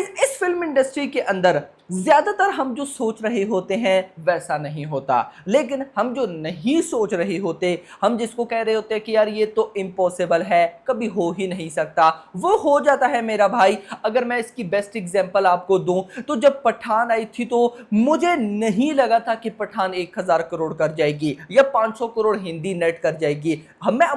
Guys इस film industry के अंदर ज्यादातर हम जो सोच रहे होते हैं वैसा नहीं होता, लेकिन हम जो नहीं सोच रहे होते, हम जिसको कह रहे होते हैं कि यार ये तो इम्पॉसिबल है, कभी हो ही नहीं सकता, वो हो जाता है मेरा भाई। अगर मैं इसकी बेस्ट एग्जांपल आपको दूं तो जब पठान आई थी तो मुझे नहीं लगा था कि पठान 1000 करोड़ कर जाएगी या 500 करोड़ हिंदी नेट कर जाएगी।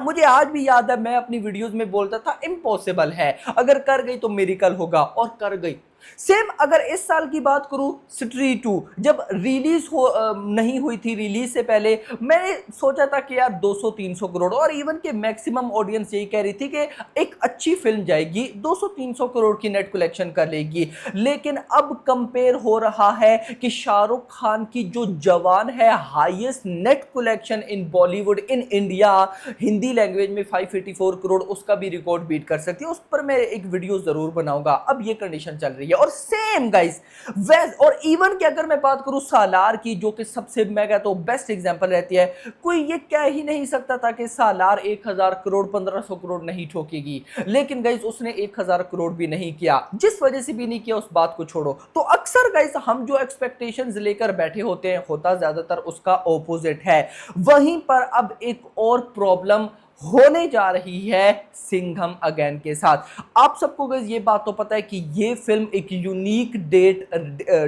मुझे आज भी याद है, मैं अपनी वीडियोस में बोलता था इम्पॉसिबल है, अगर कर गई तो मेरिकल होगा, और कर गई। सेम अगर इस साल की बात करूं, स्ट्रीट 2 जब रिलीज नहीं हुई थी, रिलीज से पहले मैंने सोचा था कि यार 200-300 करोड़, और इवन के मैक्सिमम ऑडियंस यही कह रही थी कि एक अच्छी फिल्म जाएगी 200-300 करोड़ की नेट कलेक्शन कर लेगी। लेकिन अब कंपेयर हो रहा है कि शाहरुख खान की जो जवान है, highest net collection in Bollywood in India, Hindi language में 584 करोड़, उसका भी रिकॉर्ड बीट कर सकती है। उस पर मैं एक वीडियो जरूर बनाऊंगा। अब ये कंडीशन चल रही है। और सेम गाइस और इवन की अगर मैं बात करूं सालार की, जो कि सबसे मैं कहता हूं बेस्ट एग्जांपल रहती है, कोई ये कह ही नहीं सकता था कि सालार 1000 करोड़ 1500 करोड़ नहीं ठोकेगी, लेकिन गाइस उसने 1000 करोड़ भी नहीं किया। जिस वजह से भी नहीं किया उस बात को छोड़ो, तो अक्सर गाइस हम जो एक्सपेक्टेशंस लेकर बैठे होते हैं, होता ज्यादातर उसका ऑपोजिट है। वहीं पर अब एक और प्रॉब्लम होने जा रही है सिंघम अगेन के साथ। आप सबको गाइस ये बात तो पता है कि ये फिल्म एक यूनिक डेट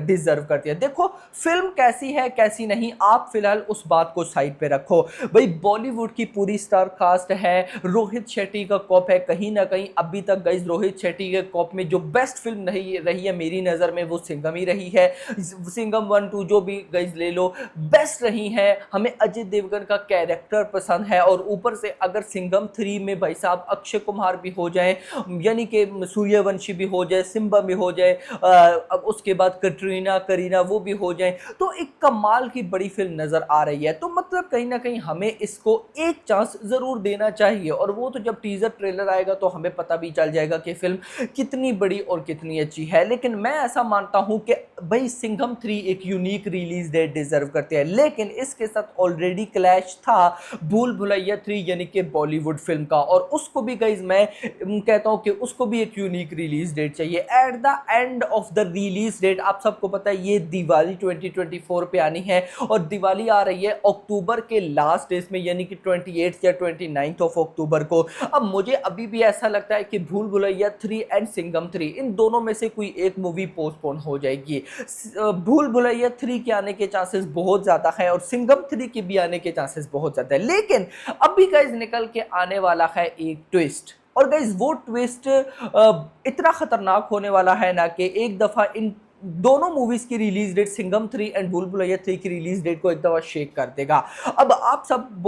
डिजर्व करती है। देखो फिल्म कैसी है कैसी नहीं, आप फिलहाल उस बात को साइड पे रखो। भाई बॉलीवुड की पूरी स्टार कास्ट है, रोहित शेट्टी का कॉप है, कहीं ना कहीं अभी तक गाइस रोहित शेट्टी के कॉप में जो बेस्ट फिल्म नहीं रही है मेरी नजर में, वो सिंघम ही रही है। सिंघम 1-2 जो भी गाइस ले लो, बेस्ट रही है। हमें अजय देवगन का कैरेक्टर पसंद है, और ऊपर से अगर सिंघम 3 में भाई साहब अक्षय कुमार भी हो जाए, यानी कि सूर्यवंशी भी हो जाए, सिम्बा भी हो जाए, अब उसके बाद कटरीना करीना वो भी हो जाए, तो एक कमाल की बड़ी फिल्म नजर आ रही है। तो मतलब कहीं ना कहीं हमें इसको एक चांस जरूर देना चाहिए, और वो तो जब टीजर ट्रेलर आएगा तो हमें पता भी चल जाएगा कि फिल्म कितनी बड़ी और कितनी अच्छी है। लेकिन मैं ऐसा मानता हूं कि भाई सिंघम 3 एक यूनिक रिलीज डेट डिजर्व करते हैं, लेकिन इसके साथ ऑलरेडी क्लैश था भूल भुलैया 3 यानी कि बॉलीवुड फिल्म का, और उसको भी गाइज मैं कहता हूं कि उसको भी एक यूनिक रिलीज डेट चाहिए। At the end of the release date आप सबको पता है ये दिवाली 2024 पे आनी है, और दिवाली आ रही है अक्टूबर के लास्ट डेज में, यानी कि 28 या 29 ऑफ अक्टूबर को। अब मुझे अभी भी ऐसा लगता है कि भूल भुलैया 3 एंड सिंघम 3 इन दोनों में से कोई एक मूवी पोस्टपोन हो जाएगी। भूल भुलैया 3 के आने के चांसेस बहुत ज्यादा है, और सिंघम 3 के भी आने के चांसेस बहुत ज्यादा है। लेकिन अभी गाइज निकल के आने वाला है एक ट्विस्ट, और गाइज वो ट्विस्ट इतना खतरनाक होने वाला है ना कि एक दफा इन दोनों मूवीज की रिलीज डेट, सिंघम 3 एंड भूल भुलैया 3 की रिलीज डेट को एक दफा शेक कर देगा। अब आप सब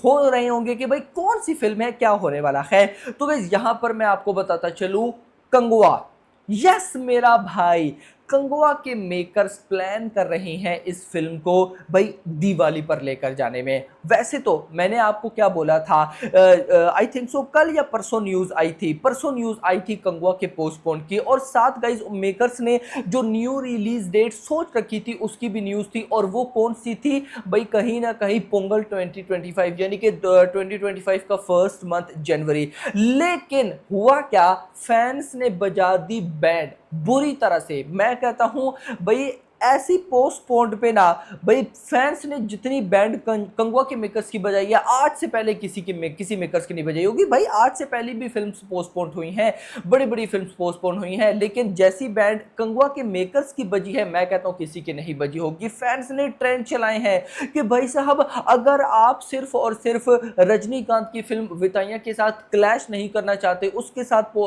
हो रहे होंगे कि भाई कौन सी फिल्म है, क्या होने वाला है, तो गाइज यहां पर मैं आपको बताता चलूं, कंगुआ। यस मेरा भाई, कंगुआ के मेकर्स प्लान कर रहे हैं इस फिल्म को भाई दिवाली पर लेकर जाने में। वैसे तो मैंने आपको क्या बोला था, आई थिंक सो कल या परसों न्यूज आई थी कंगुआ के पोस्टपोन की, और साथ गाइज मेकर्स ने जो न्यू रिलीज डेट सोच रखी थी उसकी भी न्यूज थी, और वो कौन सी थी भाई, कहीं ना कहीं पोंगल 2025 यानी कि 2025 का फर्स्ट मंथ जनवरी। लेकिन हुआ क्या, फैंस ने बजा दी बैंड बुरी तरह से। मैं कहता हूं भाई ऐसी पोस्टपोन्ड पे ना भाई फैंस ने जितनी बैंड कंगुआ के मेकर्स की बजाई है, आज से पहले किसी मेकर्स की नहीं बजाई होगी। भाई आज से पहले भी फिल्म्स पोस्टपोन्ड हुई हैं, बड़ी बड़ी फिल्म्स पोस्टपोन्ड हुई हैं, लेकिन जैसी बैंड कंगुआ के मेकर्स की बजी है, मैं कहता हूं किसी की नहीं बजी होगी। फैंस ने ट्रेंड चलाए हैं कि भाई साहब अगर आप सिर्फ और सिर्फ रजनीकांत की फिल्म विताइया के साथ क्लैश नहीं करना चाहते, उसके साथ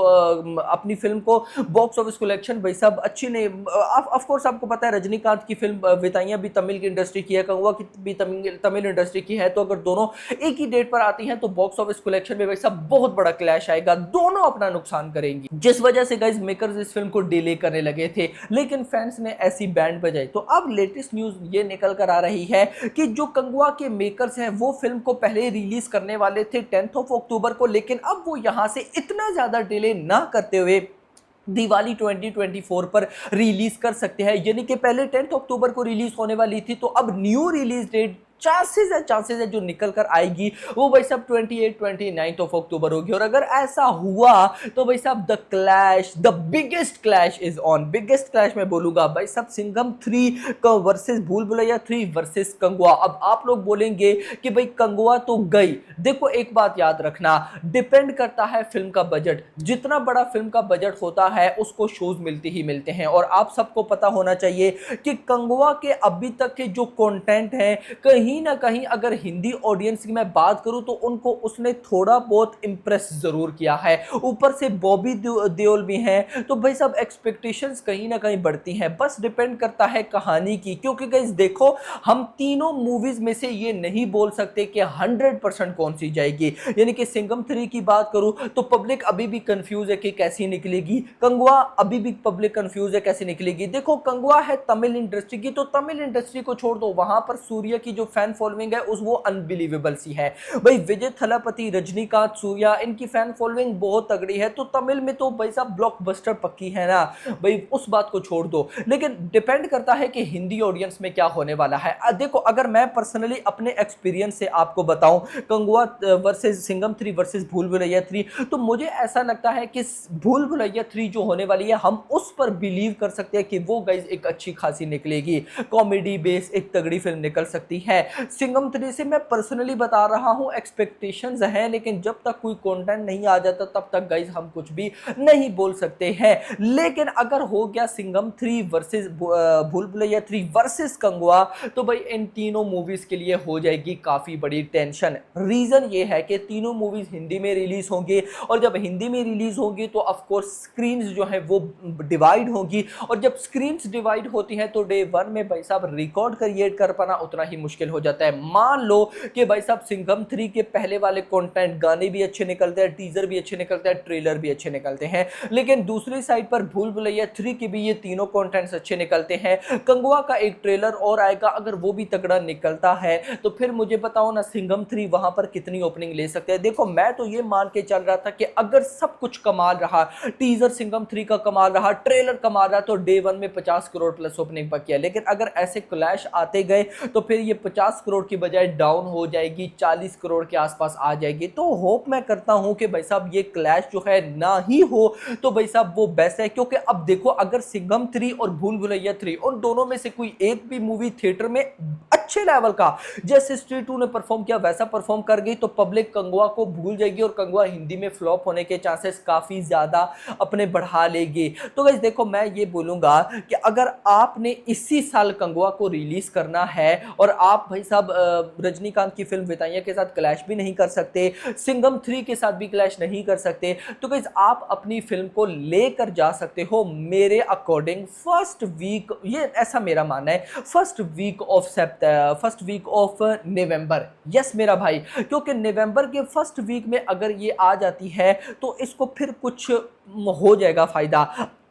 अपनी फिल्म को बॉक्स ऑफिस कलेक्शन भाई साहब अच्छी नहीं, ऑफ कोर्स आपको पता है रजनीकांत की फिल्म विताइया भी तमिल की इंडस्ट्री की है, कंगुआ की भी तमिल इंडस्ट्री की है, तो अगर दोनों एक ही डेट पर आती हैं तो बॉक्स ऑफिस कलेक्शन में वैसा बहुत बड़ा क्लैश आएगा, दोनों अपना नुकसान करेंगी, जिस वजह से गाइस मेकर्स इस फिल्म को डिले करने लगे थे। लेकिन फैंस ने ऐसी बैंड बजाई, तो अब लेटेस्ट न्यूज ये निकल कर आ रही है कि जो कंगुआ के मेकर्स हैं वो फिल्म को पहले रिलीज करने वाले थे 10 अक्टूबर को, लेकिन अब वो यहां से इतना ज्यादा डिले ना करते हुए दिवाली 2024 पर रिलीज कर सकते हैं। यानी कि पहले 10 अक्टूबर को रिलीज होने वाली थी, तो अब न्यू रिलीज डेट चांसेस है जो निकल कर आएगी वो भाई साहब 28-29 ऑफ अक्टूबर होगी। और अगर ऐसा हुआ तो भाई साहब the biggest clash is on. Biggest clash मैं बोलूंगा भाई साहब सिंघम 3 वर्सेस भूल भुलैया 3 वर्सेस कंगुआ। अब आप लोग बोलेंगे कि भाई कंगुआ तो गई। देखो एक बात याद रखना, डिपेंड करता है फिल्म का बजट। जितना बड़ा फिल्म का बजट होता है उसको शोज मिलते ही मिलते हैं। और आप सबको पता होना चाहिए कि कंगुआ के अभी तक के जो कंटेंट है कहीं ना कहीं अगर हिंदी ऑडियंस की मैं बात करूं तो उनको उसने थोड़ा बहुत इंप्रेस जरूर किया है। ऊपर से बॉबी देओल भी हैं तो भाई साहब एक्सपेक्टेशंस कहीं ना कहीं बढ़ती हैं। बस डिपेंड करता है कहानी की, क्योंकि गाइस देखो हम तीनों मूवीज में से ये नहीं बोल सकते कि 100% कौन सी जाएगी। यानी कि सिंघम 3 की बात करूं तो पब्लिक अभी भी कंफ्यूज है कि कैसी निकलेगी, कंगुआ अभी भी पब्लिक कंफ्यूज है कैसी निकलेगी। देखो कंगुआ है तमिल इंडस्ट्री की, तो तमिल इंडस्ट्री को छोड़ दो, वहां पर सूर्य की जो फैन फॉलोइंग है उस वो अनबिलीवेबल सी है। भाई विजय थलापति, रजनीकांत, सूर्या इनकी फैन फॉलोइंग बहुत तगड़ी है, तो तमिल में तो भाई साहब ब्लॉकबस्टर पक्की है ना भाई, उस बात को छोड़ दो। लेकिन डिपेंड करता है कि हिंदी ऑडियंस में क्या होने वाला है। देखो अगर मैं पर्सनली अपने एक्सपीरियंस से आपको बताऊं कंगुआ वर्सेस सिंघम 3 वर्सेस भूल भुलैया 3, तो मुझे ऐसा लगता है कि भूल भुलैया 3 जो होने वाली है हम उस पर बिलीव कर सकते हैं कि वो गाइस एक अच्छी खासी निकलेगी, कॉमेडी बेस एक तगड़ी फिल्म निकल सकती है। सिंघम 3 से मैं पर्सनली बता रहा हूं एक्सपेक्टेशंस हैं, लेकिन जब तक कोई कंटेंट नहीं आ जाता तब तक गाइस हम कुछ भी नहीं बोल सकते हैं। लेकिन अगर हो गया सिंघम 3 वर्सेस भूल भुलैया 3 वर्सेस कंगुआ, तो भाई इन तीनों मूवीज के लिए हो जाएगी काफी बड़ी टेंशन। रीजन ये है कि तीनों मूवीज हिंदी में रिलीज होंगी, और जब हिंदी में रिलीज होंगी तो ऑफ कोर्स स्क्रीन्स जो है वो डिवाइड होगी, और जब स्क्रीन्स डिवाइड होती हैं तो डे 1 में भाई साहब रिकॉर्ड क्रिएट कर पाना उतना ही मुश्किल हो जाता है। मान लो कि भाई साहब सिंघम 3 के पहले वाले कंटेंट, गाने भी अच्छे निकलते हैं, टीजर भी अच्छे निकलते हैं, ट्रेलर भी अच्छे निकलते हैं, लेकिन दूसरी साइड पर भूल भुलैया 3 के भी ये तीनों कंटेंट्स अच्छे निकलते हैं। कंगुआ का एक ट्रेलर और आएगा, अगर वो भी तगड़ा निकलता है तो फिर मुझे बताओ ना सिंघम 3 वहां पर कितनी ओपनिंग ले सकते हैं। देखो मैं तो ये मान के चल रहा था कि अगर सब कुछ कमाल रहा, टीजर सिंघम 3 का कमाल रहा, ट्रेलर कमाल रहा, तो डे 1 में 50 करोड़ प्लस ओपनिंग पक्की है। लेकिन अगर ऐसे क्लैश आते गए तो फिर ये 50 करोड़ की बजाय डाउन हो जाएगी, 40 करोड़ के आसपास आ जाएगी। तो होप मैं करता हूं कि भाई साहब ये क्लैश जो है ना ही हो तो भाई साहब वो बेस्ट है। क्योंकि अब देखो अगर सिंघम 3 और भूल भुलैया 3 उन दोनों में से कोई एक भी मूवी थिएटर में अच्छे लेवल का जैसे स्ट्री 2 ने परफॉर्म किया वैसा परफॉर्म कर गई तो पब्लिक कंगुआ को भूल जाएगी और कंगुआ हिंदी में फ्लॉप होने के चांसेस काफी ज्यादा अपने बढ़ा लेगी। तो गाइस देखो मैं ये बोलूंगा कि अगर आपने इसी साल कंगुआ को रिलीज करना है और आप भाई साहब रजनीकांत की फिल्म वेताइया के साथ क्लैश भी नहीं कर सकते, सिंघम 3 के साथ भी क्लैश नहीं कर सकते, तो गाइस आप अपनी फिल्म को लेकर जा सकते हो मेरे अकॉर्डिंग फर्स्ट वीक, ये ऐसा मेरा मानना है, first week of November. Yes मेरा भाई, क्योंकि नवंबर के फर्स्ट वीक में अगर ये आ जाती है तो इसको फिर कुछ हो जाएगा फायदा,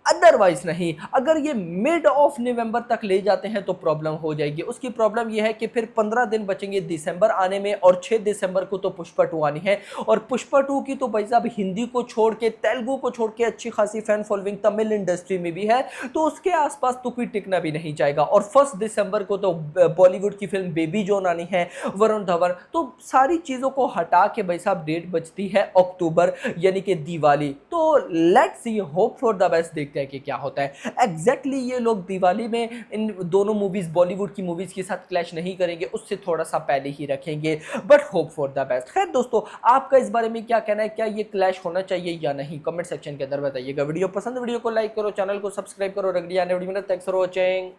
अदरवाइज नहीं। अगर ये मिड ऑफ नवंबर तक ले जाते हैं तो प्रॉब्लम हो जाएगी। उसकी प्रॉब्लम ये है कि फिर 15 दिन बचेंगे दिसंबर आने में और 6 दिसंबर को तो पुष्पा 2 आनी है, और पुष्पा 2 की तो भाई साहब हिंदी को छोड़ के तेलुगु को छोड़ के अच्छी खासी फैन फॉलोइंग तमिल इंडस्ट्री में भी है, तो उसके आसपास तो कोई टिकना भी नहीं चाहेगा। और 1 दिसंबर को तो बॉलीवुड की फिल्म बेबी जॉन आनी है, वरुण धवन, तो सारी चीजों को हटा के भाई साहब डेट बचती है अक्टूबर यानी कि दिवाली। तो let's see, hope for the best, देखते हैं कि क्या होता है। एग्जैक्टली ये लोग दिवाली में इन दोनों मूवीज बॉलीवुड की मूवीज के साथ क्लैश नहीं करेंगे, उससे थोड़ा सा पहले ही रखेंगे, but hope for the best. खैर दोस्तों आपका इस बारे में क्या कहना है, क्या ये क्लैश होना चाहिए या नहीं, कमेंट सेक्शन के अंदर बताइएगा। वीडियो पसंद, वीडियो को लाइक करो, चैनल को सब्सक्राइब करो, रगड़ी आने वीडियो में। Thanks for watching.